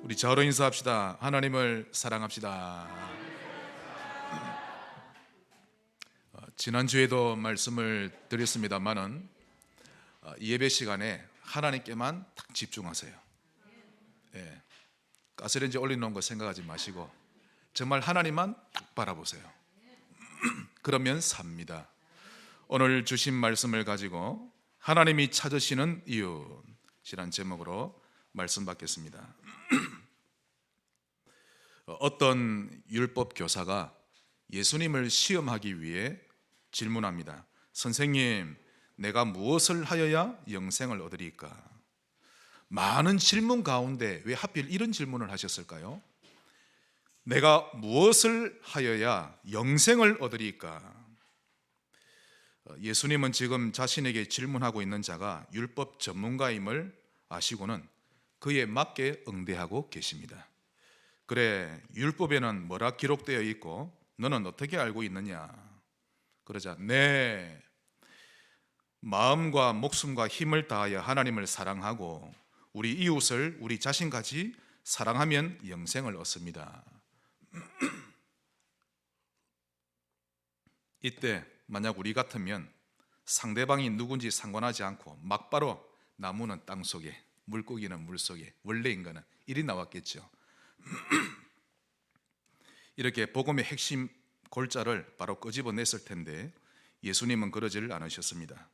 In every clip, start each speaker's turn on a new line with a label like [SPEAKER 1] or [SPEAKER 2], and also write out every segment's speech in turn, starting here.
[SPEAKER 1] 우리 저로 인사합시다. 하나님을 사랑합시다. 지난주에도 말씀을 드렸습니다만은 이 예배 시간에 하나님께만 딱 집중하세요. 예, 가스레인지 올려놓은 거 생각하지 마시고 정말 하나님만 딱 바라보세요. 그러면 삽니다. 오늘 주신 말씀을 가지고 하나님이 찾으시는 이유라는 제목으로 말씀 받겠습니다. 어떤 율법 교사가 예수님을 시험하기 위해 질문합니다. 선생님, 내가 무엇을 하여야 영생을 얻으리까? 많은 질문 가운데 왜 하필 이런 질문을 하셨을까요? 내가 무엇을 하여야 영생을 얻으리까? 예수님은 지금 자신에게 질문하고 있는 자가 율법 전문가임을 아시고는 그에 맞게 응대하고 계십니다. 그래, 율법에는 뭐라 기록되어 있고 너는 어떻게 알고 있느냐? 그러자 네, 마음과 목숨과 힘을 다하여 하나님을 사랑하고 우리 이웃을 우리 자신같이 사랑하면 영생을 얻습니다. 이때 만약 우리 같으면 상대방이 누군지 상관하지 않고 막바로 나무는 땅속에, 물고기는 물속에, 원래 인간은 이리 나왔겠죠. 이렇게 복음의 핵심 골자를 바로 끄집어냈을 텐데 예수님은 그러지를 않으셨습니다.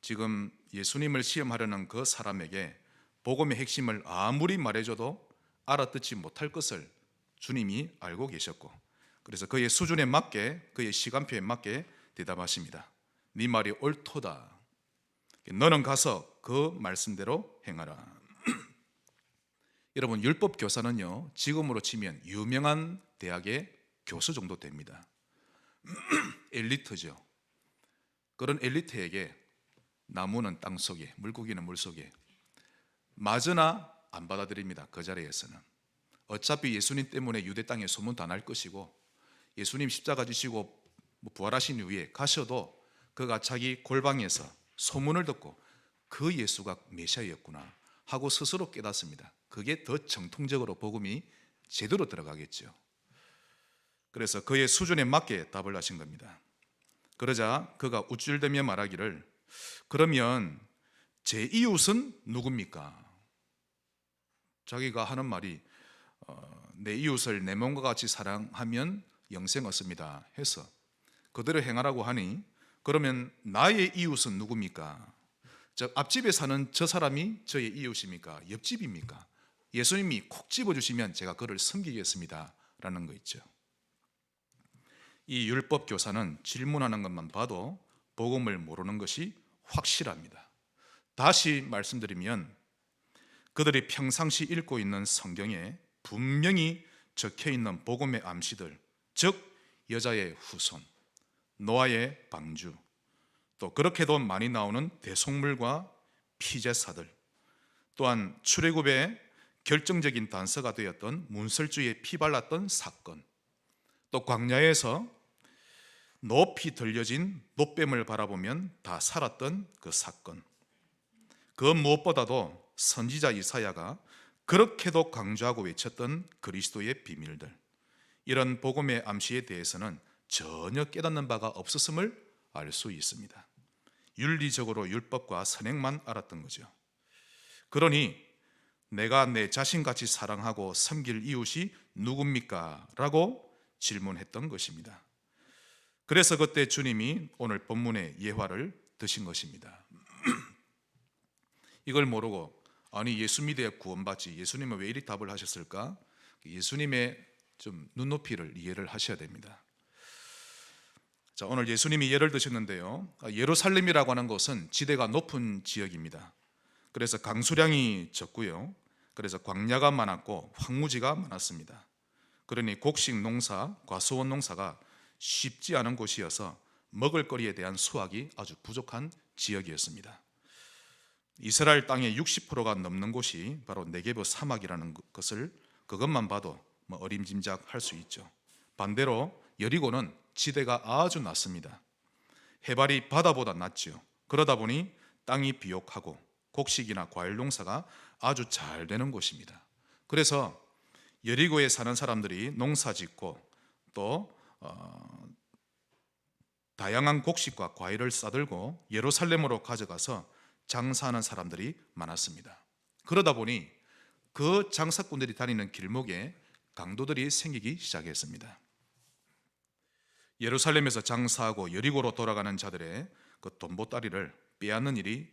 [SPEAKER 1] 지금 예수님을 시험하려는 그 사람에게 복음의 핵심을 아무리 말해줘도 알아듣지 못할 것을 주님이 알고 계셨고, 그래서 그의 수준에 맞게, 그의 시간표에 맞게 대답하십니다. 네 말이 옳도다. 너는 가서 그 말씀대로 행하라. 여러분, 율법 교사는요, 지금으로 치면 유명한 대학의 교수 정도 됩니다. 엘리트죠. 그런 엘리트에게 나무는 땅속에, 물고기는 물속에 맞으나 안 받아들입니다. 그 자리에서는 어차피 예수님 때문에 유대 땅에 소문 다 날 것이고 예수님 십자가 지시고 부활하신 후에 가셔도 그가 자기 골방에서 소문을 듣고 그 예수가 메시아였구나 하고 스스로 깨닫습니다. 그게 더 정통적으로 복음이 제대로 들어가겠죠. 그래서 그의 수준에 맞게 답을 하신 겁니다. 그러자 그가 우쭐대며 말하기를, 그러면 제 이웃은 누굽니까? 자기가 하는 말이 내 이웃을 내 몸과 같이 사랑하면 영생 얻습니다 해서 그대로 행하라고 하니, 그러면 나의 이웃은 누굽니까? 즉 앞집에 사는 저 사람이 저의 이웃입니까? 옆집입니까? 예수님이 콕 집어주시면 제가 그를 섬기겠습니다 라는 거 있죠. 이 율법 교사는 질문하는 것만 봐도 복음을 모르는 것이 확실합니다. 다시 말씀드리면 그들이 평상시 읽고 있는 성경에 분명히 적혀있는 복음의 암시들, 즉 여자의 후손, 노아의 방주, 또 그렇게도 많이 나오는 대속물과 피제사들, 또한 출애굽의 결정적인 단서가 되었던 문설주에 피 발랐던 사건, 또 광야에서 높이 들려진 놋뱀을 바라보면 다 살았던 그 사건, 그 무엇보다도 선지자 이사야가 그렇게도 강조하고 외쳤던 그리스도의 비밀들, 이런 복음의 암시에 대해서는 전혀 깨닫는 바가 없었음을 알 수 있습니다. 윤리적으로 율법과 선행만 알았던 거죠. 그러니 내가 내 자신같이 사랑하고 섬길 이웃이 누굽니까? 라고 질문했던 것입니다. 그래서 그때 주님이 오늘 본문의 예화를 드신 것입니다. 이걸 모르고 아니 예수 믿어야 구원받지, 예수님은 왜 이리 답을 하셨을까? 예수님의 좀 눈높이를 이해를 하셔야 됩니다. 자, 오늘 예수님이 예를 드셨는데요, 예루살렘이라고 하는 곳은 지대가 높은 지역입니다. 그래서 강수량이 적고요, 그래서 광야가 많았고 황무지가 많았습니다. 그러니 곡식 농사, 과수원 농사가 쉽지 않은 곳이어서 먹을거리에 대한 수확이 아주 부족한 지역이었습니다. 이스라엘 땅의 60%가 넘는 곳이 바로 네게브 사막이라는 것을 그것만 봐도 어림짐작할 수 있죠. 반대로 여리고는 지대가 아주 낮습니다. 해발이 바다보다 낮죠. 그러다 보니 땅이 비옥하고 곡식이나 과일 농사가 아주 잘 되는 곳입니다. 그래서 여리고에 사는 사람들이 농사 짓고 또 다양한 곡식과 과일을 싸들고 예루살렘으로 가져가서 장사하는 사람들이 많았습니다. 그러다 보니 그 장사꾼들이 다니는 길목에 강도들이 생기기 시작했습니다. 예루살렘에서 장사하고 여리고로 돌아가는 자들의 그 돈보따리를 빼앗는 일이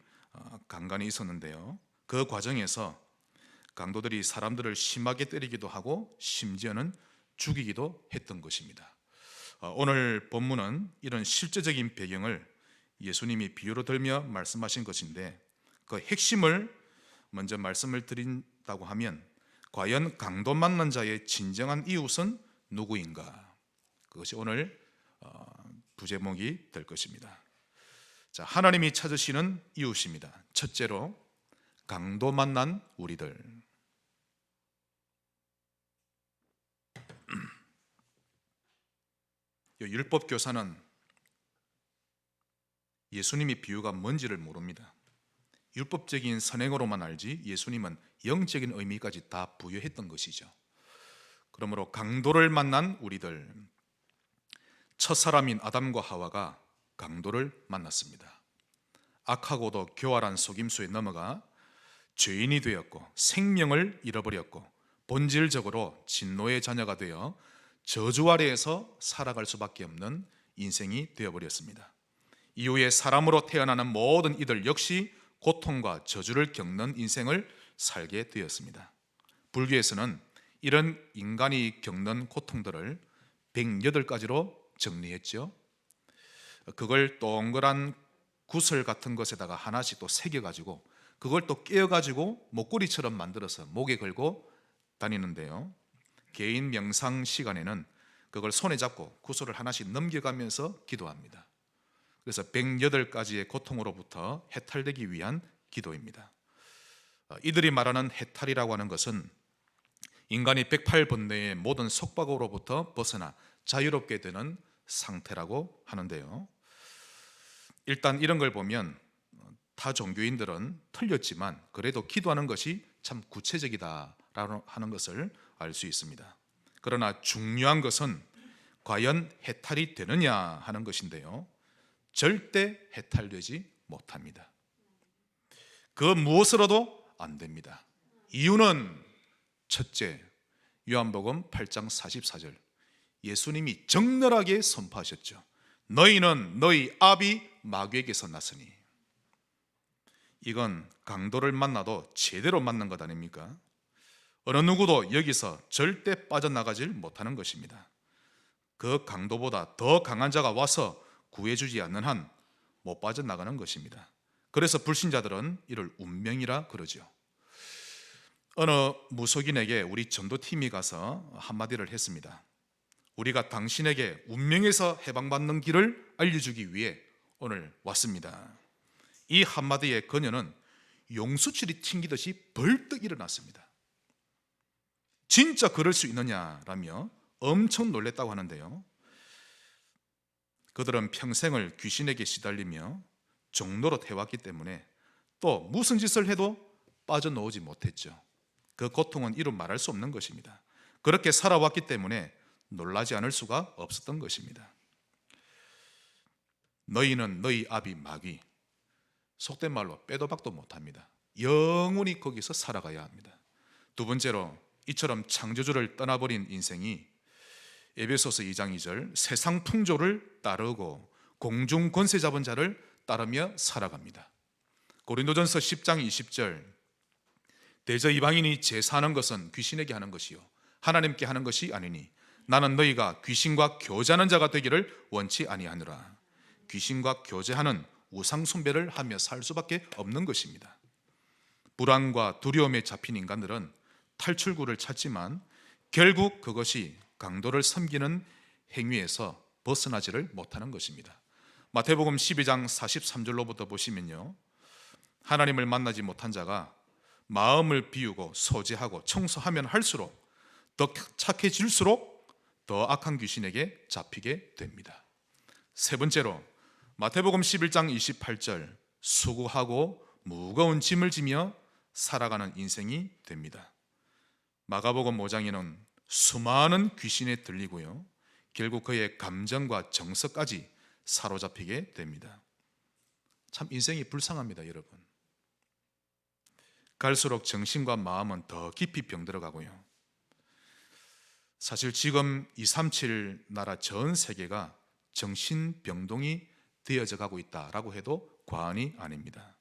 [SPEAKER 1] 간간히 있었는데요. 그 과정에서 강도들이 사람들을 심하게 때리기도 하고 심지어는 죽이기도 했던 것입니다. 오늘 본문은 이런 실제적인 배경을 예수님이 비유로 들며 말씀하신 것인데, 그 핵심을 먼저 말씀을 드린다고 하면, 과연 강도 만난 자의 진정한 이웃은 누구인가? 그것이 오늘 부제목이 될 것입니다. 자, 하나님이 찾으시는 이웃입니다. 첫째로, 강도 만난 우리들. 율법 교사는 예수님이 비유가 뭔지를 모릅니다. 율법적인 선행으로만 알지 예수님은 영적인 의미까지 다 부여했던 것이죠. 그러므로 강도를 만난 우리들, 첫사람인 아담과 하와가 강도를 만났습니다. 악하고도 교활한 속임수에 넘어가 죄인이 되었고 생명을 잃어버렸고 본질적으로 진노의 자녀가 되어 저주 아래에서 살아갈 수밖에 없는 인생이 되어버렸습니다. 이후에 사람으로 태어나는 모든 이들 역시 고통과 저주를 겪는 인생을 살게 되었습니다. 불교에서는 이런 인간이 겪는 고통들을 108가지로 정리했죠. 그걸 동그란 구슬 같은 것에다가 하나씩 또 새겨가지고 그걸 또 깨어가지고 목걸이처럼 만들어서 목에 걸고 다니는데요. 개인 명상 시간에는 그걸 손에 잡고 구슬을 하나씩 넘겨가면서 기도합니다. 그래서 108가지의 고통으로부터 해탈되기 위한 기도입니다. 이들이 말하는 해탈이라고 하는 것은 인간이 108번뇌의 모든 속박으로부터 벗어나 자유롭게 되는 상태라고 하는데요. 일단 이런 걸 보면 타 종교인들은 틀렸지만 그래도 기도하는 것이 참 구체적이다라고 하는 것을 알 수 있습니다. 그러나 중요한 것은 과연 해탈이 되느냐 하는 것인데요. 절대 해탈되지 못합니다. 그 무엇으로도 안 됩니다. 이유는 첫째, 요한복음 8장 44절 예수님이 적나라하게 선포하셨죠. 너희는 너희 아비 마귀에게서 났으니. 이건 강도를 만나도 제대로 만난 것 아닙니까? 어느 누구도 여기서 절대 빠져나가질 못하는 것입니다. 그 강도보다 더 강한 자가 와서 구해주지 않는 한 못 빠져나가는 것입니다. 그래서 불신자들은 이를 운명이라 그러죠. 어느 무속인에게 우리 전도팀이 가서 한마디를 했습니다. 우리가 당신에게 운명에서 해방받는 길을 알려주기 위해 오늘 왔습니다. 이 한마디의 그녀는 용수철이 튕기듯이 벌떡 일어났습니다. 진짜 그럴 수 있느냐라며 엄청 놀랬다고 하는데요. 그들은 평생을 귀신에게 시달리며 종로로 태웠기 때문에 또 무슨 짓을 해도 빠져나오지 못했죠. 그 고통은 이루 말할 수 없는 것입니다. 그렇게 살아왔기 때문에 놀라지 않을 수가 없었던 것입니다. 너희는 너희 아비 마귀, 속된 말로 빼도 박도 못합니다. 영원히 거기서 살아가야 합니다. 두 번째로 이처럼 창조주를 떠나버린 인생이 에베소서 2장 2절 세상 풍조를 따르고 공중 권세 잡은 자를 따르며 살아갑니다. 고린도전서 10장 20절 대저 이방인이 제사하는 것은 귀신에게 하는 것이요 하나님께 하는 것이 아니니 나는 너희가 귀신과 교제하는 자가 되기를 원치 아니하노라. 귀신과 교제하는 우상 숭배를 하며 살 수밖에 없는 것입니다. 불안과 두려움에 잡힌 인간들은 탈출구를 찾지만 결국 그것이 강도를 섬기는 행위에서 벗어나지를 못하는 것입니다. 마태복음 12장 43절로부터 보시면요, 하나님을 만나지 못한 자가 마음을 비우고 소재하고 청소하면 할수록 더 착해질수록 더 악한 귀신에게 잡히게 됩니다. 세 번째로 마태복음 11장 28절 수고하고 무거운 짐을 지며 살아가는 인생이 됩니다. 마가복음 5장에는 수많은 귀신에 들리고요, 결국 그의 감정과 정서까지 사로잡히게 됩니다. 참 인생이 불쌍합니다, 여러분. 갈수록 정신과 마음은 더 깊이 병들어가고요, 사실 지금 237 나라 전 세계가 정신병동이 되어져 가고 있다라고 해도 과언이 아닙니다.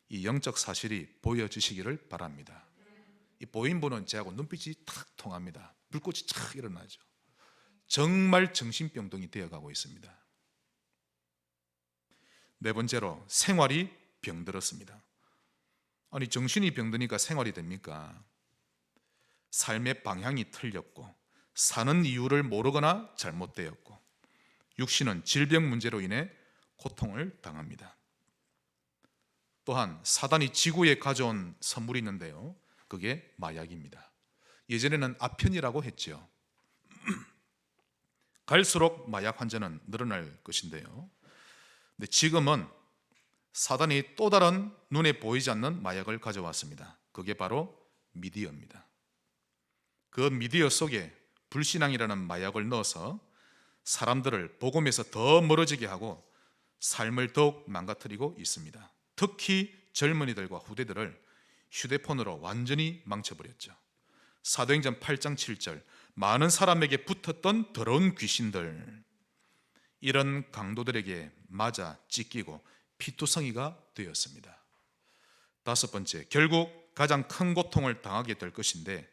[SPEAKER 1] 이 영적 사실이 보여지시기를 바랍니다. 이 보인 분은 저하고 눈빛이 탁 통합니다. 불꽃이 착 일어나죠. 정말 정신병동이 되어가고 있습니다. 네 번째로, 생활이 병들었습니다. 아니, 정신이 병드니까 생활이 됩니까? 삶의 방향이 틀렸고, 사는 이유를 모르거나 잘못되었고, 육신은 질병 문제로 인해 고통을 당합니다. 또한 사단이 지구에 가져온 선물이 있는데요, 그게 마약입니다. 예전에는 아편이라고 했죠. 갈수록 마약 환자는 늘어날 것인데요, 근데 지금은 사단이 또 다른 눈에 보이지 않는 마약을 가져왔습니다. 그게 바로 미디어입니다. 그 미디어 속에 불신앙이라는 마약을 넣어서 사람들을 복음에서 더 멀어지게 하고 삶을 더욱 망가뜨리고 있습니다. 특히 젊은이들과 후대들을 휴대폰으로 완전히 망쳐버렸죠. 사도행전 8장 7절, 많은 사람에게 붙었던 더러운 귀신들, 이런 강도들에게 맞아 찢기고 피투성이가 되었습니다. 다섯 번째, 결국 가장 큰 고통을 당하게 될 것인데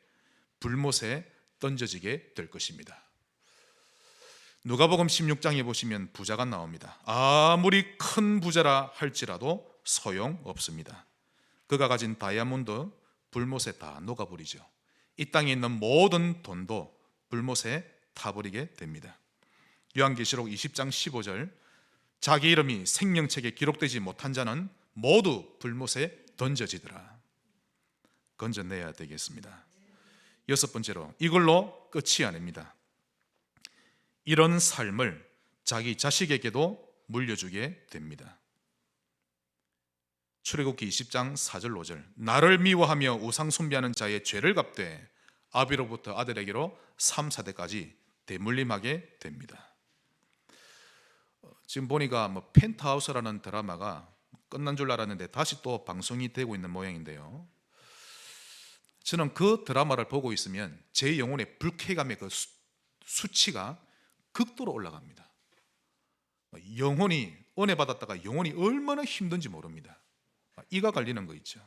[SPEAKER 1] 불못에 던져지게 될 것입니다. 누가복음 16장에 보시면 부자가 나옵니다. 아무리 큰 부자라 할지라도 소용없습니다. 그가 가진 다이아몬드 불못에 다 녹아버리죠. 이 땅에 있는 모든 돈도 불못에 타버리게 됩니다. 요한계시록 20장 15절, 자기 이름이 생명책에 기록되지 못한 자는 모두 불못에 던져지더라. 건져내야 되겠습니다. 여섯 번째로, 이걸로 끝이 아닙니다. 이런 삶을 자기 자식에게도 물려주게 됩니다. 출애굽기 20장 4절 5절, 나를 미워하며 우상 숭배하는 자의 죄를 갚되 아비로부터 아들에게로 3, 4대까지 대물림하게 됩니다. 지금 보니까 펜트하우스라는 드라마가 끝난 줄 알았는데 다시 또 방송이 되고 있는 모양인데요, 저는 그 드라마를 보고 있으면 제 영혼의 불쾌감의 그 수치가 극도로 올라갑니다. 영혼이 은혜 받았다가 영혼이 얼마나 힘든지 모릅니다. 이가 갈리는 거 있죠.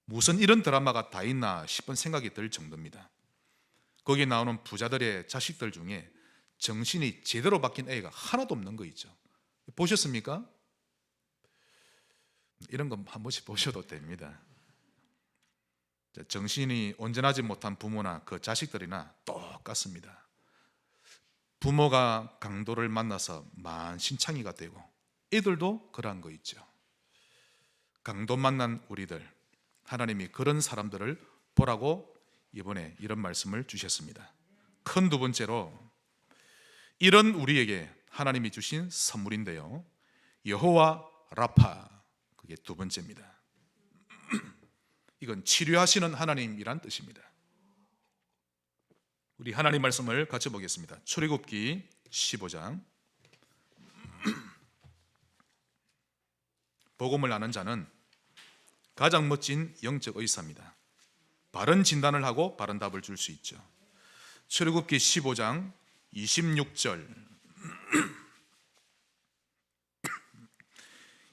[SPEAKER 1] 무슨 이런 드라마가 다 있나 싶은 생각이 들 정도입니다. 거기에 나오는 부자들의 자식들 중에 정신이 제대로 박힌 애가 하나도 없는 거 있죠. 보셨습니까? 이런 거 한 번씩 보셔도 됩니다. 정신이 온전하지 못한 부모나 그 자식들이나 똑같습니다. 부모가 강도를 만나서 만신창이가 되고 애들도 그러한 거 있죠. 강도 만난 우리들, 하나님이 그런 사람들을 보라고 이번에 이런 말씀을 주셨습니다. 큰 두 번째로, 이런 우리에게 하나님이 주신 선물인데요, 여호와 라파, 그게 두 번째입니다. 이건 치료하시는 하나님이란 뜻입니다. 우리 하나님 말씀을 같이 보겠습니다. 출애굽기 15장. 복음을 아는 자는 가장 멋진 영적 의사입니다. 바른 진단을 하고 바른 답을 줄 수 있죠. 출애굽기 15장 26절,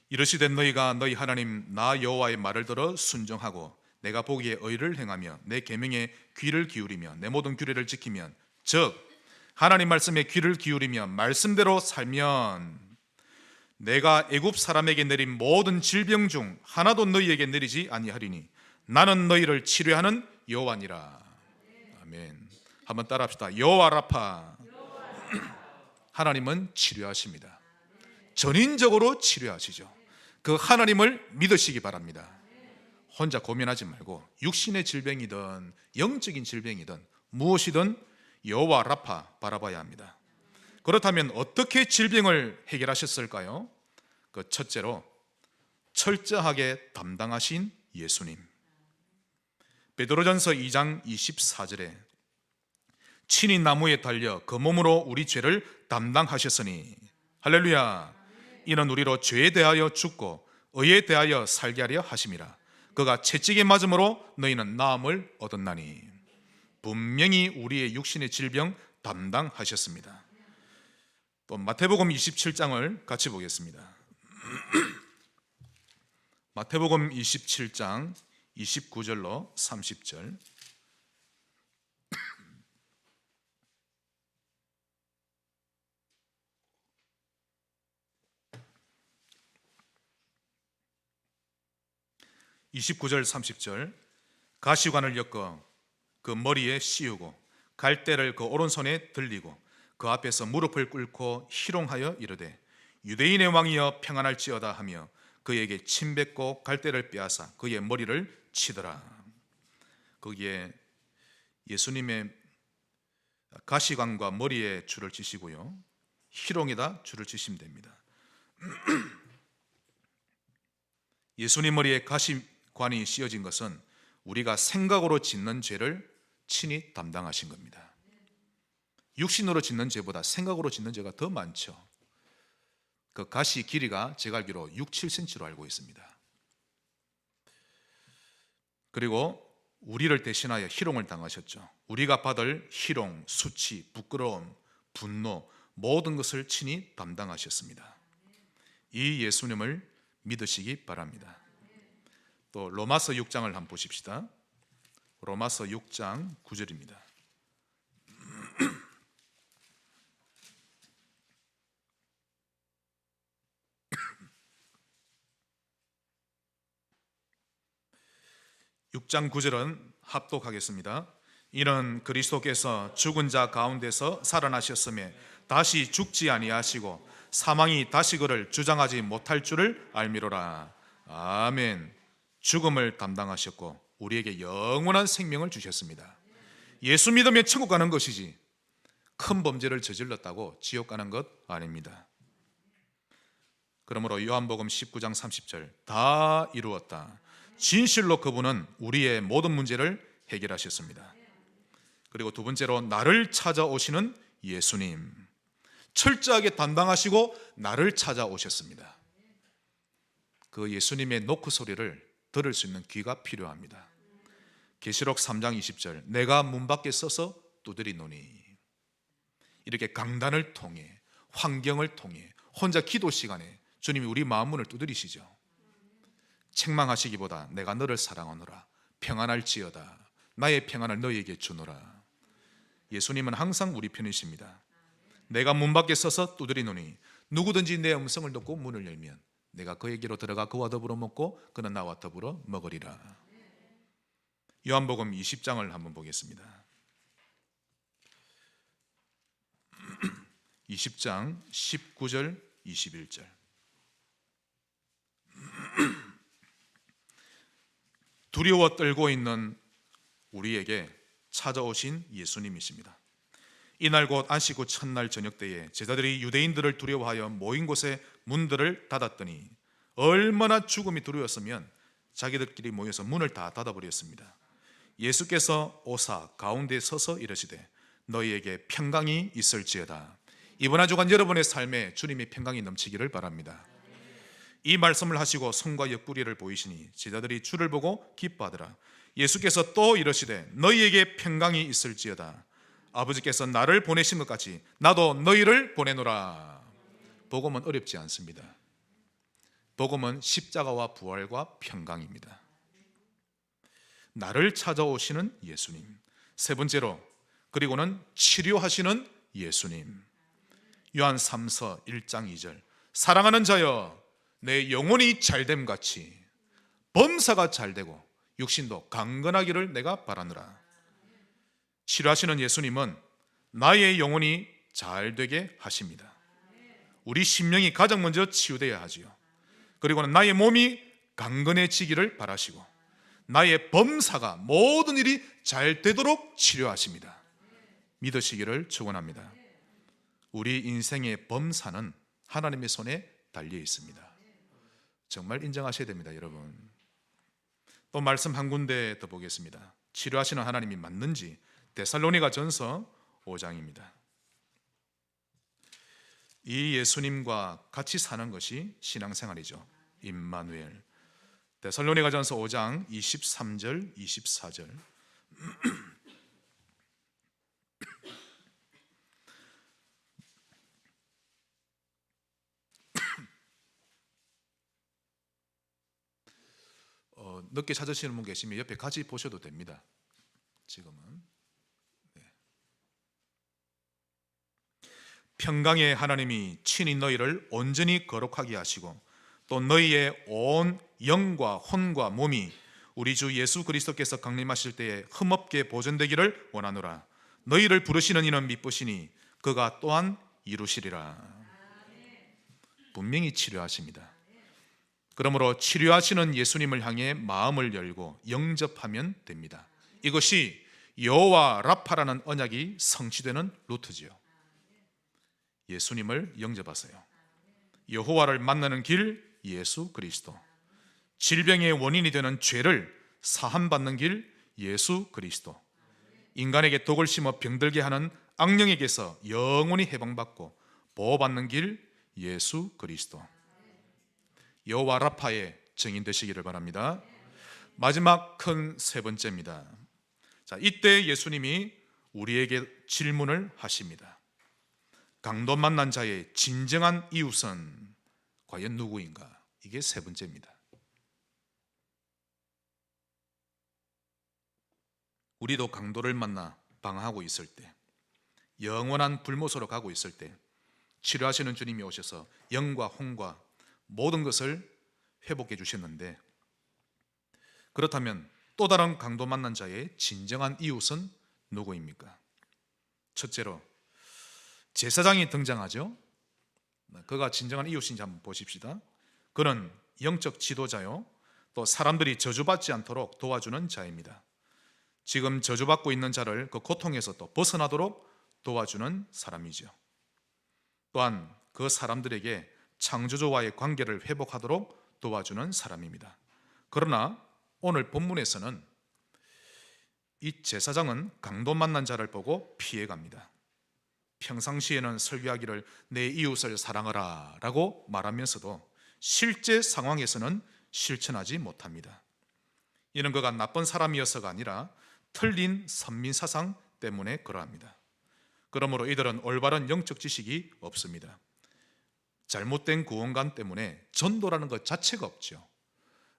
[SPEAKER 1] 이르시되 너희가 너희 하나님 나 여호와의 말을 들어 순종하고 내가 보기에 의를 행하며 내 계명에 귀를 기울이며 내 모든 규례를 지키면, 즉 하나님 말씀에 귀를 기울이며 말씀대로 살면 내가 애굽 사람에게 내린 모든 질병 중 하나도 너희에게 내리지 아니하리니 나는 너희를 치료하는 여호와니라. 아멘. 한번 따라합시다. 여호와 라파. 하나님은 치료하십니다. 전인적으로 치료하시죠. 그 하나님을 믿으시기 바랍니다. 혼자 고민하지 말고 육신의 질병이든 영적인 질병이든 무엇이든 여호와 라파 바라봐야 합니다. 그렇다면 어떻게 질병을 해결하셨을까요? 그 첫째로, 철저하게 담당하신 예수님. 베드로전서 2장 24절에 친히 나무에 달려 그 몸으로 우리 죄를 담당하셨으니, 할렐루야, 이는 우리로 죄에 대하여 죽고 의에 대하여 살게 하려 하심이라. 그가 채찍에 맞음으로 너희는 나음을 얻었나니. 분명히 우리의 육신의 질병 담당하셨습니다. 또 마태복음 27장을 같이 보겠습니다. 마태복음 27장 29절로 30절. (29절) 30절. 가시관을 엮어 그 머리에 씌우고 갈대를 그 오른손에 들리고 그 앞에서 무릎을 꿇고 희롱하여 이르되, 유대인의 왕이여 평안할지어다 하며 그에게 침 뱉고 갈대를 빼앗아 그의 머리를 치더라. 거기에 예수님의 가시관과 머리에 줄을 치시고요, 희롱에다 줄을 치시면 됩니다. 예수님 머리에 가시관이 씌어진 것은 우리가 생각으로 짓는 죄를 친히 담당하신 겁니다. 육신으로 짓는 죄보다 생각으로 짓는 죄가 더 많죠. 그 가시 길이가 제가 알기로 6, 7cm로 알고 있습니다. 그리고 우리를 대신하여 희롱을 당하셨죠. 우리가 받을 희롱, 수치, 부끄러움, 분노, 모든 것을 친히 담당하셨습니다. 이 예수님을 믿으시기 바랍니다. 또 로마서 6장을 한번 보십시다. 로마서 6장 9절입니다. (6장 9절은) 합독하겠습니다. 이는 그리스도께서 죽은 자 가운데서 살아나셨음에 다시 죽지 아니하시고 사망이 다시 그를 주장하지 못할 줄을 알미로라. 아멘. 죽음을 담당하셨고 우리에게 영원한 생명을 주셨습니다. 예수 믿으면 천국 가는 것이지 큰 범죄를 저질렀다고 지옥 가는 것 아닙니다. 그러므로 요한복음 19장 30절, 다 이루었다. 진실로 그분은 우리의 모든 문제를 해결하셨습니다. 그리고 두 번째로 나를 찾아오시는 예수님, 철저하게 담당하시고 나를 찾아오셨습니다. 그 예수님의 노크 소리를 들을 수 있는 귀가 필요합니다. 계시록 3장 20절, 내가 문 밖에 서서 두드리노니. 이렇게 강단을 통해, 환경을 통해, 혼자 기도 시간에 주님이 우리 마음 문을 두드리시죠. 책망하시기보다 내가 너를 사랑하노라, 평안할지어다, 나의 평안을 너에게 주노라. 예수님은 항상 우리 편이십니다. 내가 문 밖에 서서 두드리노니 누구든지 내 음성을 듣고 문을 열면 내가 그에게로 들어가 그와 더불어 먹고 그는 나와 더불어 먹으리라. 요한복음 20장을 한번 보겠습니다. 20장 19절 21절. 두려워 떨고 있는 우리에게 찾아오신 예수님이십니다. 이날 곧 안식 후 첫날 저녁 때에 제자들이 유대인들을 두려워하여 모인 곳에 문들을 닫았더니 얼마나 죽음이 두려웠으면 자기들끼리 모여서 문을 다 닫아버렸습니다. 예수께서 오사 가운데 서서 이르시되 너희에게 평강이 있을지어다. 이번 한 주간 여러분의 삶에 주님의 평강이 넘치기를 바랍니다. 이 말씀을 하시고 손과 옆구리를 보이시니 제자들이 주를 보고 기뻐하더라. 예수께서 또 이르시되 너희에게 평강이 있을지어다. 아버지께서 나를 보내신 것 같이 나도 너희를 보내노라. 복음은 어렵지 않습니다. 복음은 십자가와 부활과 평강입니다. 나를 찾아오시는 예수님. 세 번째로, 그리고는 치료하시는 예수님. 요한 3서 1장 2절, 사랑하는 자여 내 영혼이 잘됨 같이 범사가 잘되고 육신도 강건하기를 내가 바라노라. 치료하시는 예수님은 나의 영혼이 잘되게 하십니다. 우리 심령이 가장 먼저 치유되어야 하지요. 그리고는 나의 몸이 강건해지기를 바라시고 나의 범사가 모든 일이 잘 되도록 치료하십니다. 믿으시기를 축원합니다. 우리 인생의 범사는 하나님의 손에 달려 있습니다. 정말 인정하셔야 됩니다, 여러분. 또 말씀 한 군데 더 보겠습니다. 치료하시는 하나님이 맞는지 데살로니가전서 5장입니다. 이 예수님과 같이 사는 것이 신앙생활이죠. 임마누엘. 데살로니가전서 5장 23절 24절. 늦게 찾으시는 분 계시면 옆에 같이 보셔도 됩니다. 지금은. 평강의 하나님이 친히 너희를 온전히 거룩하게 하시고 또 너희의 온 영과 혼과 몸이 우리 주 예수 그리스도께서 강림하실 때에 흠없게 보존되기를 원하노라. 너희를 부르시는 이는 미쁘시니 그가 또한 이루시리라. 분명히 치료하십니다. 그러므로 치료하시는 예수님을 향해 마음을 열고 영접하면 됩니다. 이것이 여호와 라파라는 언약이 성취되는 루트지요. 예수님을 영접하세요. 여호와를 만나는 길 예수 그리스도. 질병의 원인이 되는 죄를 사함받는 길 예수 그리스도. 인간에게 독을 심어 병들게 하는 악령에게서 영원히 해방받고 보호받는 길 예수 그리스도. 여호와 라파의 증인 되시기를 바랍니다. 마지막 큰 세 번째입니다. 자, 이때 예수님이 우리에게 질문을 하십니다. 강도 만난 자의 진정한 이웃은 과연 누구인가? 이게 세 번째입니다. 우리도 강도를 만나 방황하고 있을 때, 영원한 불못으로 가고 있을 때 치료하시는 주님이 오셔서 영과 혼과 모든 것을 회복해 주셨는데, 그렇다면 또 다른 강도 만난 자의 진정한 이웃은 누구입니까? 첫째로 제사장이 등장하죠. 그가 진정한 이웃인지 한번 보십시다. 그는 영적 지도자요, 또 사람들이 저주받지 않도록 도와주는 자입니다. 지금 저주받고 있는 자를 그 고통에서 또 벗어나도록 도와주는 사람이죠. 또한 그 사람들에게 창조주와의 관계를 회복하도록 도와주는 사람입니다. 그러나 오늘 본문에서는 이 제사장은 강도 만난 자를 보고 피해갑니다. 평상시에는 설교하기를 내 이웃을 사랑하라 라고 말하면서도 실제 상황에서는 실천하지 못합니다. 이는 그가 나쁜 사람이어서가 아니라 틀린 선민사상 때문에 그러합니다. 그러므로 이들은 올바른 영적 지식이 없습니다. 잘못된 구원관 때문에 전도라는 것 자체가 없죠.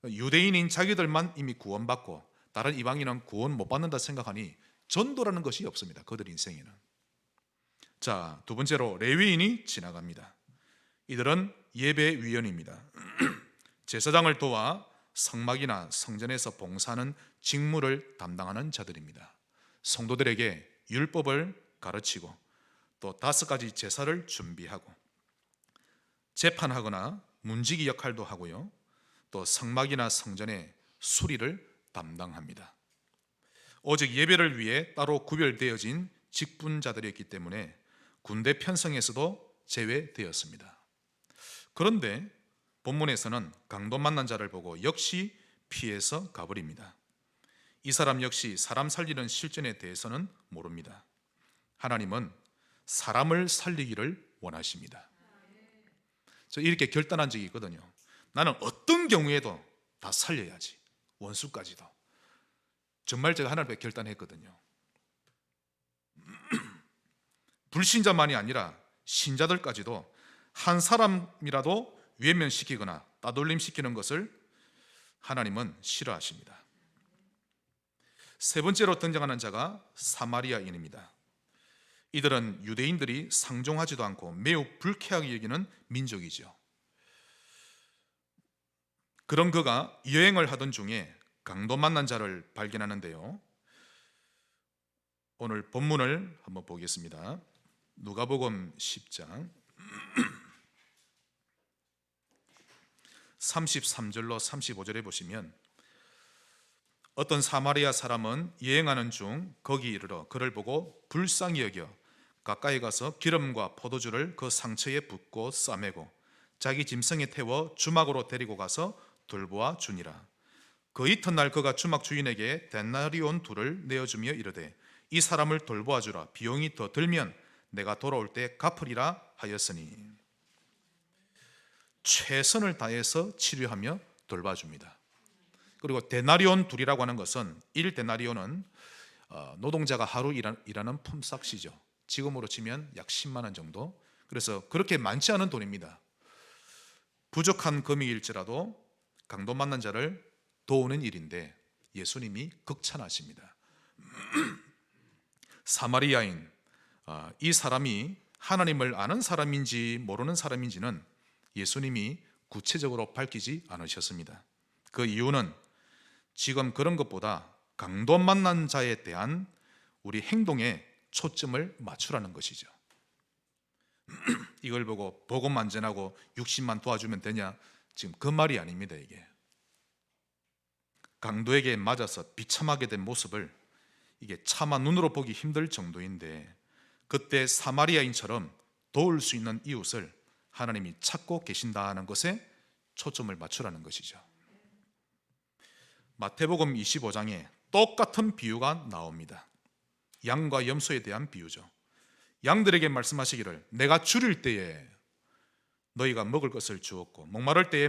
[SPEAKER 1] 유대인인 자기들만 이미 구원받고 다른 이방인은 구원 못 받는다 생각하니 전도라는 것이 없습니다. 그들 인생에는. 자, 두 번째로 레위인이 지나갑니다. 이들은 예배위원입니다. 제사장을 도와 성막이나 성전에서 봉사하는 직무를 담당하는 자들입니다. 성도들에게 율법을 가르치고 또 5가지 제사를 준비하고 재판하거나 문지기 역할도 하고요, 또 성막이나 성전의 수리를 담당합니다. 오직 예배를 위해 따로 구별되어진 직분자들이었기 때문에 군대 편성에서도 제외되었습니다. 그런데 본문에서는 강도 만난 자를 보고 역시 피해서 가버립니다. 이 사람 역시 사람 살리는 실전에 대해서는 모릅니다. 하나님은 사람을 살리기를 원하십니다. 저 이렇게 결단한 적이 있거든요. 나는 어떤 경우에도 다 살려야지, 원수까지도. 정말 제가 하나님 앞에 결단했거든요. 불신자만이 아니라 신자들까지도 한 사람이라도 외면시키거나 따돌림시키는 것을 하나님은 싫어하십니다. 세 번째로 등장하는 자가 사마리아인입니다. 이들은 유대인들이 상종하지도 않고 매우 불쾌하게 여기는 민족이죠. 그런 그가 여행을 하던 중에 강도 만난 자를 발견하는데요, 오늘 본문을 한번 보겠습니다. 누가복음 10장 33절로 35절에 보시면, 어떤 사마리아 사람은 여행하는 중 거기 이르러 그를 보고 불쌍히 여겨 가까이 가서 기름과 포도주를 그 상처에 붓고 싸매고 자기 짐승에 태워 주막으로 데리고 가서 돌보아 주니라. 그 이튿날 그가 주막 주인에게 데나리온 둘을 내어주며 이르되 이 사람을 돌보아 주라. 비용이 더 들면 내가 돌아올 때 갚으리라 하였으니 최선을 다해서 치료하며 돌봐줍니다. 그리고 데나리온 둘이라고 하는 것은 1데나리온은 노동자가 하루 일하는 품삯이죠. 지금으로 치면 약 10만 원 정도. 그래서 그렇게 많지 않은 돈입니다. 부족한 금액일지라도 강도 만난 자를 도우는 일인데 예수님이 극찬하십니다. 사마리아인 이 사람이 하나님을 아는 사람인지 모르는 사람인지는 예수님이 구체적으로 밝히지 않으셨습니다. 그 이유는 지금 그런 것보다 강도 만난 자에 대한 우리 행동에 초점을 맞추라는 것이죠. 이걸 보고 복음만 전하고 60만 도와주면 되냐? 지금 그 말이 아닙니다. 이게 강도에게 맞아서 비참하게 된 모습을 이게 차마 눈으로 보기 힘들 정도인데 그때 사마리아인처럼 도울 수 있는 이웃을 하나님이 찾고 계신다는 것에 초점을 맞추라는 것이죠. 마태복음 25장에 똑같은 비유가 나옵니다. 양과 염소에 대한 비유죠. 양들에게 말씀하시기를 내가 줄일 때에 너희가 먹을 것을 주었고 목마를 때에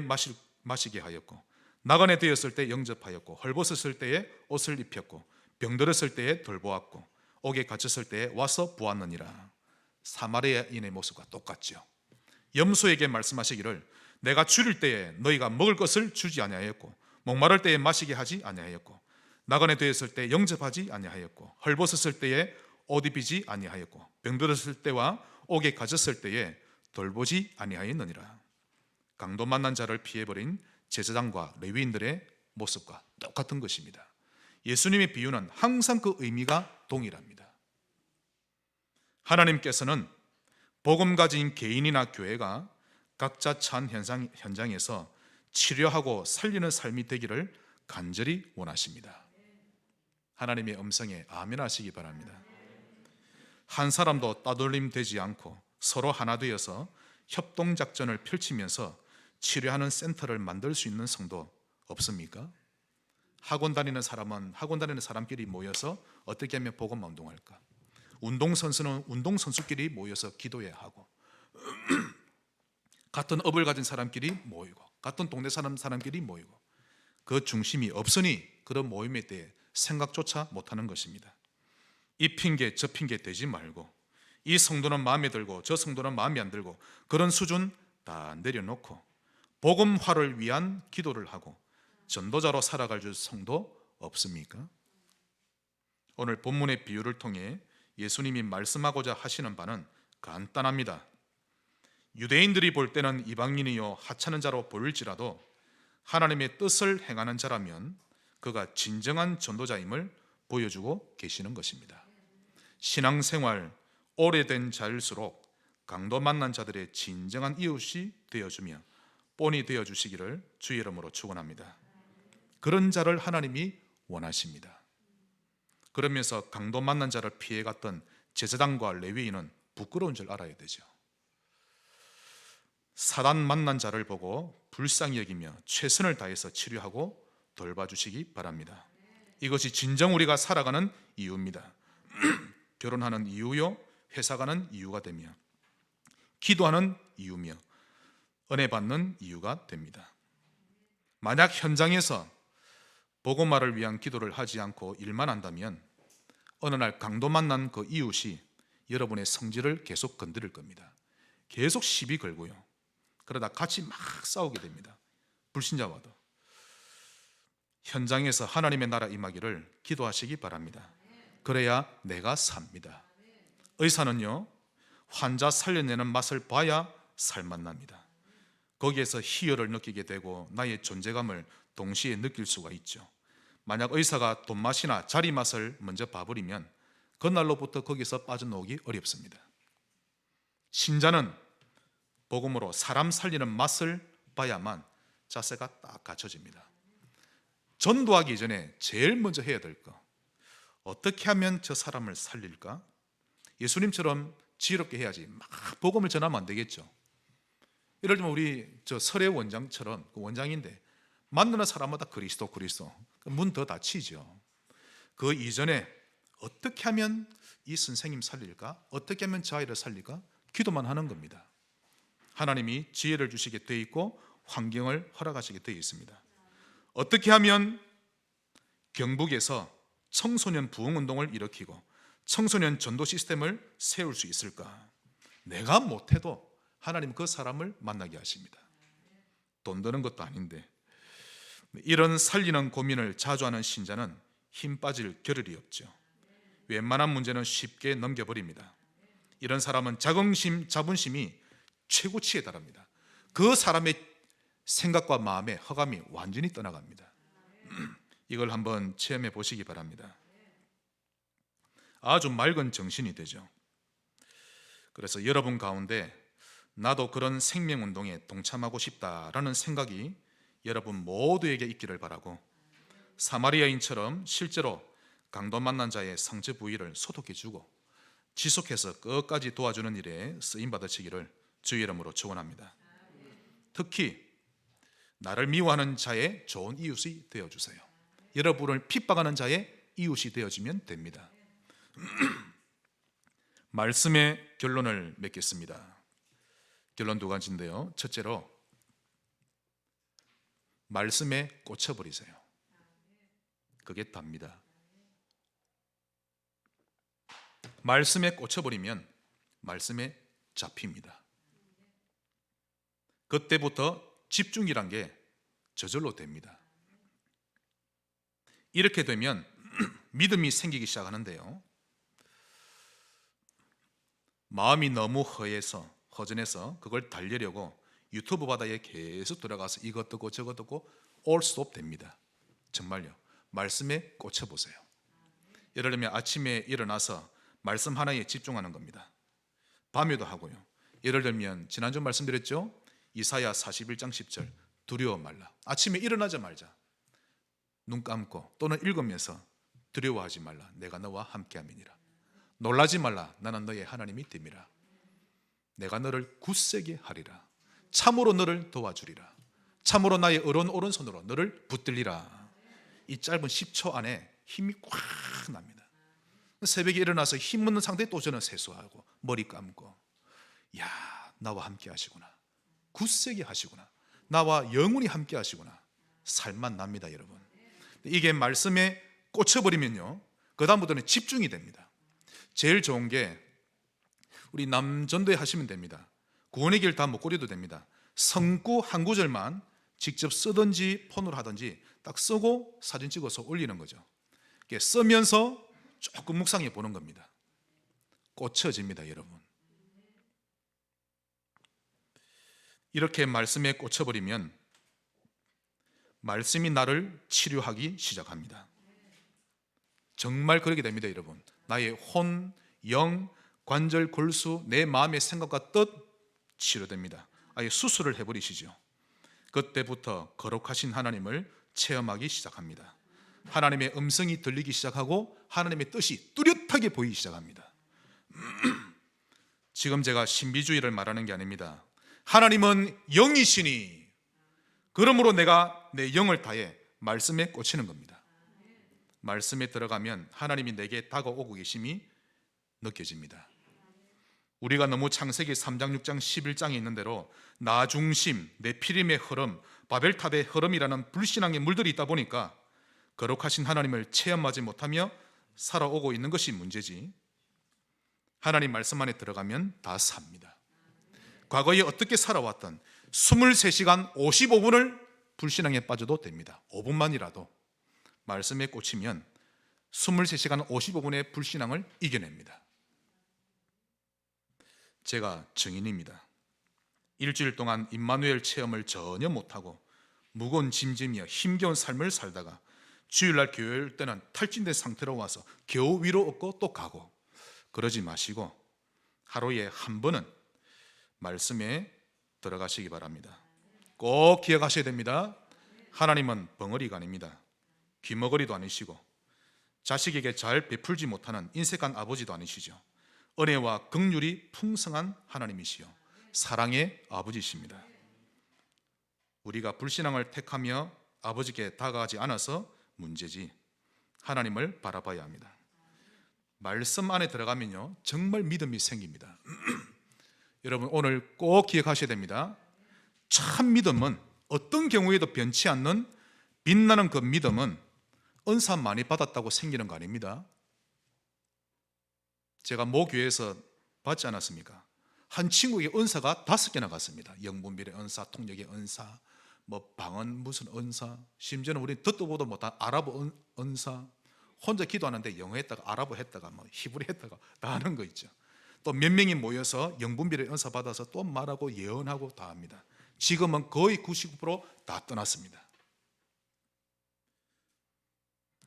[SPEAKER 1] 마시게 하였고 나그네 되었을 때 영접하였고 헐벗었을 때에 옷을 입혔고 병들었을 때에 돌보았고 옥에 갇혔을 때에 와서 보았느니라. 사마리아인의 모습과 똑같죠. 염소에게 말씀하시기를 내가 줄일 때에 너희가 먹을 것을 주지 아니하였고 목마를 때에 마시게 하지 아니하였고 나그네 되었을 때 영접하지 아니하였고 헐벗었을 때에 옷 입히지 아니하였고 병들었을 때와 옥에 갇혔을 때에 돌보지 아니하였느니라. 강도 만난 자를 피해버린 제사장과 레위인들의 모습과 똑같은 것입니다. 예수님의 비유는 항상 그 의미가 동일합니다. 하나님께서는 복음 가진 개인이나 교회가 각자 처한 현장에서 치료하고 살리는 삶이 되기를 간절히 원하십니다. 하나님의 음성에 아멘 하시기 바랍니다. 한 사람도 따돌림 되지 않고 서로 하나 되어서 협동작전을 펼치면서 치료하는 센터를 만들 수 있는 성도 없습니까? 학원 다니는 사람은 학원 다니는 사람끼리 모여서 어떻게 하면 복음 운동할까? 운동선수는 운동선수끼리 모여서 기도해야 하고 같은 업을 가진 사람끼리 모이고 같은 동네 사람끼리 모이고 그 중심이 없으니 그런 모임에 대해 생각조차 못하는 것입니다. 이 핑계 저 핑계 대지 말고 이 성도는 마음에 들고 저 성도는 마음에 안 들고 그런 수준 다 내려놓고 복음화를 위한 기도를 하고 전도자로 살아갈 성도 없습니까? 오늘 본문의 비유를 통해 예수님이 말씀하고자 하시는 바는 간단합니다. 유대인들이 볼 때는 이방인이요 하찮은 자로 보일지라도 하나님의 뜻을 행하는 자라면 그가 진정한 전도자임을 보여주고 계시는 것입니다. 신앙생활 오래된 자일수록 강도 만난 자들의 진정한 이웃이 되어주며 본이 되어주시기를 주의 이름으로 축원합니다. 그런 자를 하나님이 원하십니다. 그러면서 강도 만난 자를 피해갔던 제사장과 레위인은 부끄러운 줄 알아야 되죠. 사단 만난 자를 보고 불쌍히 여기며 최선을 다해서 치료하고 돌봐주시기 바랍니다. 이것이 진정 우리가 살아가는 이유입니다. 결혼하는 이유요, 회사 가는 이유가 되며 기도하는 이유며 은혜 받는 이유가 됩니다. 만약 현장에서 복음화를 위한 기도를 하지 않고 일만 한다면 어느 날 강도 만난 그 이웃이 여러분의 성질을 계속 건드릴 겁니다. 계속 시비 걸고요. 그러다 같이 막 싸우게 됩니다. 불신자와도. 현장에서 하나님의 나라 임하기를 기도하시기 바랍니다. 그래야 내가 삽니다. 의사는요, 환자 살려내는 맛을 봐야 살맛납니다. 거기에서 희열을 느끼게 되고 나의 존재감을 동시에 느낄 수가 있죠. 만약 의사가 돈맛이나 자리맛을 먼저 봐버리면 그날로부터 거기서 빠져나오기 어렵습니다. 신자는 복음으로 사람 살리는 맛을 봐야만 자세가 딱 갖춰집니다. 전도하기 전에 제일 먼저 해야 될 거, 어떻게 하면 저 사람을 살릴까? 예수님처럼 지혜롭게 해야지 막 복음을 전하면 안 되겠죠. 예를 들면 우리 저 설의 원장처럼 그 원장인데 만나는 사람마다 그리스도 문 더 닫히죠. 그 이전에 어떻게 하면 이 선생님 살릴까? 어떻게 하면 저 아이를 살릴까? 기도만 하는 겁니다. 하나님이 지혜를 주시게 돼 있고 환경을 허락하시게 돼 있습니다. 어떻게 하면 경북에서 청소년 부흥운동을 일으키고 청소년 전도 시스템을 세울 수 있을까? 내가 못해도 하나님 그 사람을 만나게 하십니다. 돈 드는 것도 아닌데. 이런 살리는 고민을 자주 하는 신자는 힘 빠질 겨를이 없죠. 웬만한 문제는 쉽게 넘겨버립니다. 이런 사람은 자본심이 최고치에 달합니다. 그 사람의 생각과 마음의 허감이 완전히 떠나갑니다. 이걸 한번 체험해 보시기 바랍니다. 아주 맑은 정신이 되죠. 그래서 여러분 가운데 나도 그런 생명운동에 동참하고 싶다라는 생각이 여러분 모두에게 있기를 바라고, 사마리아인처럼 실제로 강도 만난 자의 상처 부위를 소독해주고 지속해서 끝까지 도와주는 일에 쓰임받으시기를 주의 이름으로 축원합니다. 특히 나를 미워하는 자의 좋은 이웃이 되어주세요. 여러분을 핍박하는 자의 이웃이 되어주면 됩니다. 말씀의 결론을 맺겠습니다. 결론 두 가지인데요. 첫째로, 말씀에 꽂혀버리세요. 그게 답니다. 말씀에 꽂혀버리면 말씀에 잡힙니다. 그때부터 집중이란 게 저절로 됩니다. 이렇게 되면 믿음이 생기기 시작하는데요, 마음이 너무 허전해서 그걸 달래려고 유튜브 바다에 계속 들어가서 이것 듣고 저것 듣고 올 스톱 됩니다. 정말요. 말씀에 꽂혀보세요. 예를 들면 아침에 일어나서 말씀 하나에 집중하는 겁니다. 밤에도 하고요. 예를 들면 지난주 말씀드렸죠. 이사야 41장 10절, 두려워 말라. 아침에 일어나자마자 눈 감고 또는 읽으면서 두려워하지 말라. 내가 너와 함께함이니라. 놀라지 말라. 나는 너의 하나님이 됨이라. 내가 너를 굳세게 하리라. 참으로 너를 도와주리라. 참으로 나의 의로운 오른손으로 너를 붙들리라. 이 짧은 10초 안에 힘이 꽉 납니다. 새벽에 일어나서 힘 없는 상태에 또 저는 세수하고 머리 감고, 야, 나와 함께 하시구나. 굳세게 하시구나. 나와 영원히 함께 하시구나. 살만 납니다, 여러분. 이게 말씀에 꽂혀버리면요, 그 다음부터는 집중이 됩니다. 제일 좋은 게 우리 남전도에 하시면 됩니다. 구원의 길 다 못 꾸려도 됩니다. 성구 한 구절만 직접 쓰든지 폰으로 하든지 딱 쓰고 사진 찍어서 올리는 거죠. 쓰면서 조금 묵상해 보는 겁니다. 꽂혀집니다, 여러분. 이렇게 말씀에 꽂혀버리면 말씀이 나를 치료하기 시작합니다. 정말 그렇게 됩니다, 여러분. 나의 혼, 영, 관절, 골수, 내 마음의 생각과 뜻 치료됩니다. 아예 수술을 해버리시죠. 그때부터 거룩하신 하나님을 체험하기 시작합니다. 하나님의 음성이 들리기 시작하고 하나님의 뜻이 뚜렷하게 보이기 시작합니다. 지금 제가 신비주의를 말하는 게 아닙니다. 하나님은 영이시니 그러므로 내가 내 영을 다해 말씀에 꽂히는 겁니다. 말씀에 들어가면 하나님이 내게 다가오고 계심이 느껴집니다. 우리가 너무 창세기 3장, 6장, 11장에 있는 대로 나 중심, 네피림의 흐름, 바벨탑의 흐름이라는 불신앙의 물들이 있다 보니까 거룩하신 하나님을 체험하지 못하며 살아오고 있는 것이 문제지, 하나님 말씀 안에 들어가면 다 삽니다. 과거에 어떻게 살아왔던 23시간 55분을 불신앙에 빠져도 됩니다. 5분만이라도 말씀에 꽂히면 23시간 55분의 불신앙을 이겨냅니다. 제가 증인입니다. 일주일 동안 임마누엘 체험을 전혀 못하고 무거운 짐짐이어 힘겨운 삶을 살다가 주일날 교회 올 때는 탈진된 상태로 와서 겨우 위로 얻고 또 가고, 그러지 마시고 하루에 한 번은 말씀에 들어가시기 바랍니다. 꼭 기억하셔야 됩니다. 하나님은 벙어리가 아닙니다. 귀머거리도 아니시고 자식에게 잘 베풀지 못하는 인색한 아버지도 아니시죠. 은혜와 긍휼이 풍성한 하나님이시요 사랑의 아버지십니다. 우리가 불신앙을 택하며 아버지께 다가가지 않아서 문제지. 하나님을 바라봐야 합니다. 말씀 안에 들어가면요 정말 믿음이 생깁니다. 여러분 오늘 꼭 기억하셔야 됩니다. 참 믿음은 어떤 경우에도 변치 않는 빛나는 그 믿음은 은사 많이 받았다고 생기는 거 아닙니다. 제가 모 교회에서 받지 않았습니까? 한 친구에게 은사가 5개나 갔습니다. 영분별의 은사, 통역의 은사, 뭐 방언 무슨 은사, 심지어는 우리 듣도 보도 못한 아랍어 은사. 혼자 기도하는데 영어 했다가 아랍어 했다가 뭐 히브리 했다가 다 하는 거 있죠. 또 몇 명이 모여서 영분별의 은사 받아서 또 말하고 예언하고 다 합니다. 지금은 거의 99%다 떠났습니다.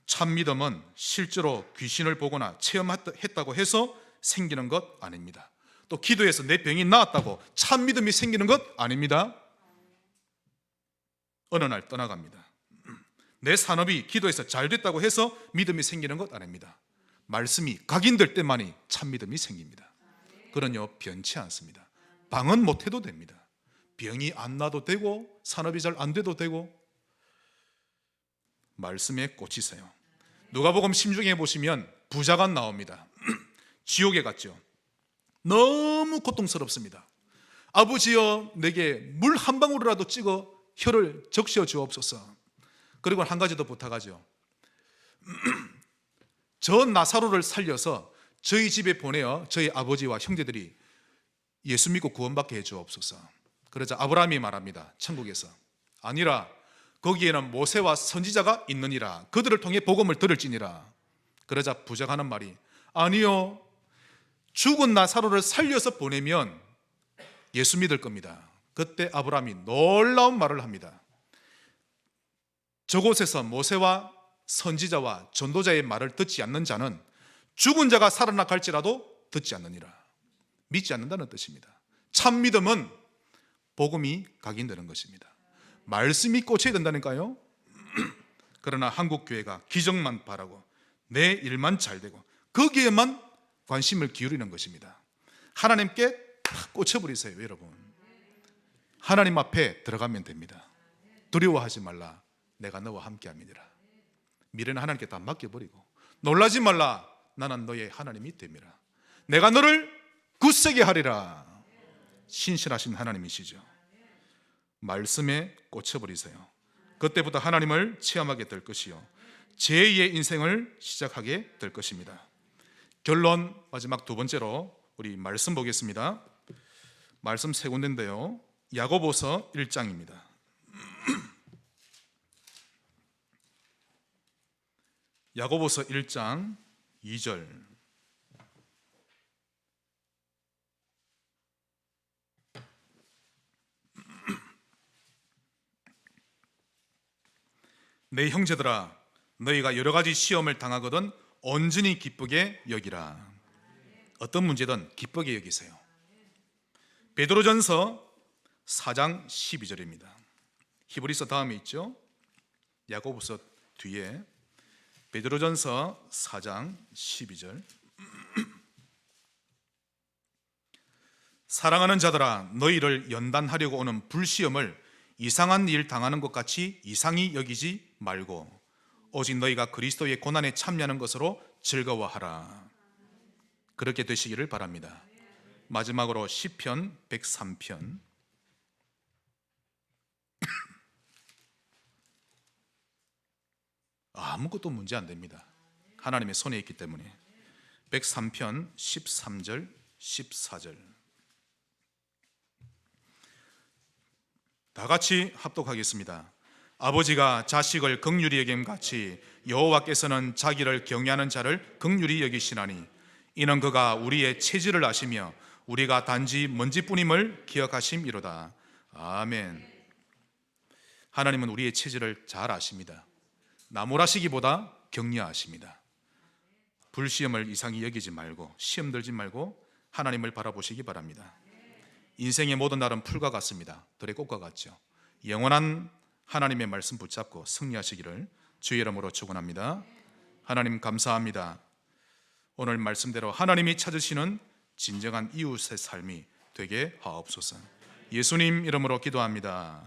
[SPEAKER 1] 참 믿음은 실제로 귀신을 보거나 체험했다고 해서 생기는 것 아닙니다. 또 기도해서 내 병이 나았다고 참 믿음이 생기는 것 아닙니다. 어느 날 떠나갑니다. 내 산업이 기도해서 잘 됐다고 해서 믿음이 생기는 것 아닙니다. 말씀이 각인될 때만이 참 믿음이 생깁니다. 그러냐 변치 않습니다. 방언 못해도 됩니다. 병이 안 나도 되고 산업이 잘 안 돼도 되고 말씀에 꽂히세요. 누가복음 16장에 보시면 부자가 나옵니다. 지옥에 갔죠. 너무 고통스럽습니다. 아버지여 내게 물 한 방울이라도 찍어 혀를 적셔 주옵소서. 그리고 한 가지 더 부탁하죠. 저 나사로를 살려서 저희 집에 보내어 저희 아버지와 형제들이 예수 믿고 구원받게 해 주옵소서. 그러자 아브라함이 말합니다. 천국에서 아니라 거기에는 모세와 선지자가 있느니라. 그들을 통해 복음을 들을지니라. 그러자 부자가 하는 말이 아니요, 죽은 나사로를 살려서 보내면 예수 믿을 겁니다. 그때 아브라함이 놀라운 말을 합니다. 저곳에서 모세와 선지자와 전도자의 말을 듣지 않는 자는 죽은 자가 살아나 갈지라도 듣지 않느니라. 믿지 않는다는 뜻입니다. 참 믿음은 복음이 각인되는 것입니다. 말씀이 꽂혀야 된다니까요. 그러나 한국 교회가 기적만 바라고 내 일만 잘 되고 거기에만 관심을 기울이는 것입니다. 하나님께 탁 꽂혀버리세요. 여러분 하나님 앞에 들어가면 됩니다. 두려워하지 말라. 내가 너와 함께함이니라. 미래는 하나님께 다 맡겨버리고 놀라지 말라. 나는 너의 하나님이 됨이라. 내가 너를 굳세게 하리라. 신실하신 하나님이시죠. 말씀에 꽂혀버리세요. 그때부터 하나님을 체험하게 될 것이요 제2의 인생을 시작하게 될 것입니다. 결론 마지막 두 번째로 우리 말씀 보겠습니다. 말씀 세 군데인데요. 야고보서 1장입니다. 야고보서 1장 2절. 내 형제들아 너희가 여러 가지 시험을 당하거든 온전히 기쁘게 여기라. 어떤 문제든 기쁘게 여기세요. 베드로전서 4장 12절입니다. 히브리서 다음에 있죠. 야고보서 뒤에 베드로전서 4장 12절. 사랑하는 자들아 너희를 연단하려고 오는 불시험을 이상한 일 당하는 것 같이 이상히 여기지 말고 오직 너희가 그리스도의 고난에 참여하는 것으로 즐거워하라. 그렇게 되시기를 바랍니다. 마지막으로 시편 103편. 아무것도 문제 안 됩니다. 하나님의 손에 있기 때문에. 103편 13절 14절 다 같이 합독하겠습니다. 아버지가 자식을 긍휼히 여김같이 여호와께서는 자기를 경외하는 자를 긍휼히 여기시나니 이는 그가 우리의 체질을 아시며 우리가 단지 먼지뿐임을 기억하심이로다. 아멘. 하나님은 우리의 체질을 잘 아십니다. 나무라시기보다 격려하십니다. 불시험을 이상히 여기지 말고 시험 들지 말고 하나님을 바라보시기 바랍니다. 인생의 모든 날은 풀과 같습니다. 들의 꽃과 같죠. 영원한 하나님의 말씀 붙잡고 승리하시기를 주의 이름으로 축원합니다. 하나님 감사합니다. 오늘 말씀대로 하나님이 찾으시는 진정한 이웃의 삶이 되게 하옵소서. 예수님 이름으로 기도합니다.